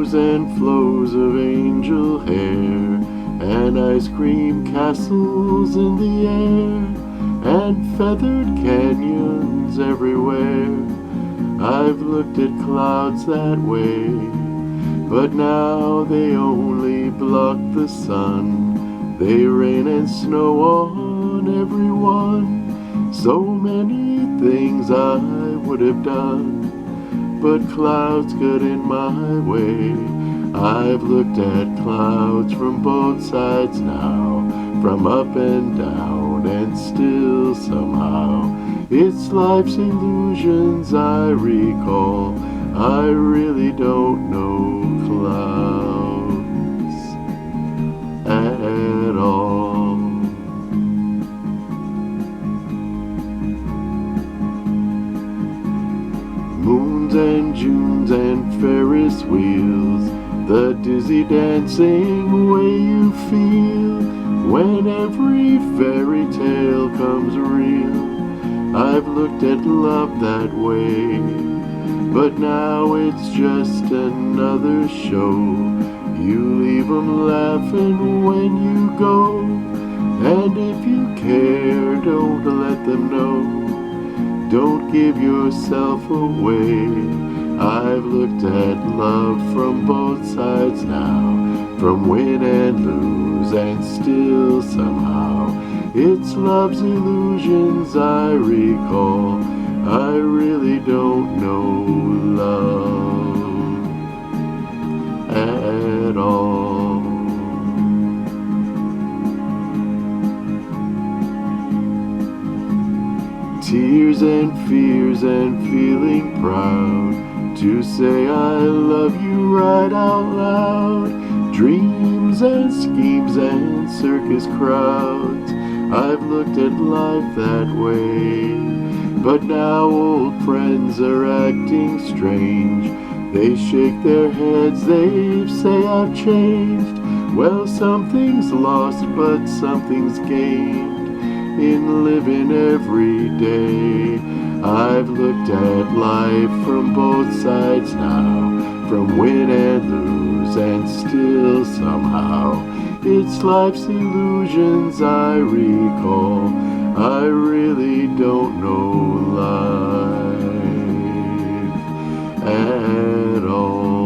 Rainbows and flows of angel hair, and ice cream castles in the air, and feathered canyons everywhere. I've looked at clouds that way, but now they only block the sun. They rain and snow on everyone. So many things I would have done, but clouds got in my way. I've looked at clouds from both sides now, from up and down, and still somehow it's life's illusions I recall. I really don't know clouds at all. Moons and Junes and Ferris wheels, the dizzy dancing way you feel when every fairy tale comes real. I've looked at love that way, but now it's just another show. You leave 'em laughing when you go, and if you care, don't let them know. Don't give yourself away. I've looked at love from both sides now, from win and lose, and still somehow it's love's illusions I recall. I really don't know love at all. Tears and fears and feeling proud to say I love you right out loud. Dreams and schemes and circus crowds, I've looked at life that way. But now old friends are acting strange. They shake their heads, they say I've changed. Well, something's lost, but something's gained in living every day. I've looked at life from both sides now, from win and lose, and still somehow it's life's illusions I recall. I really don't know life at all.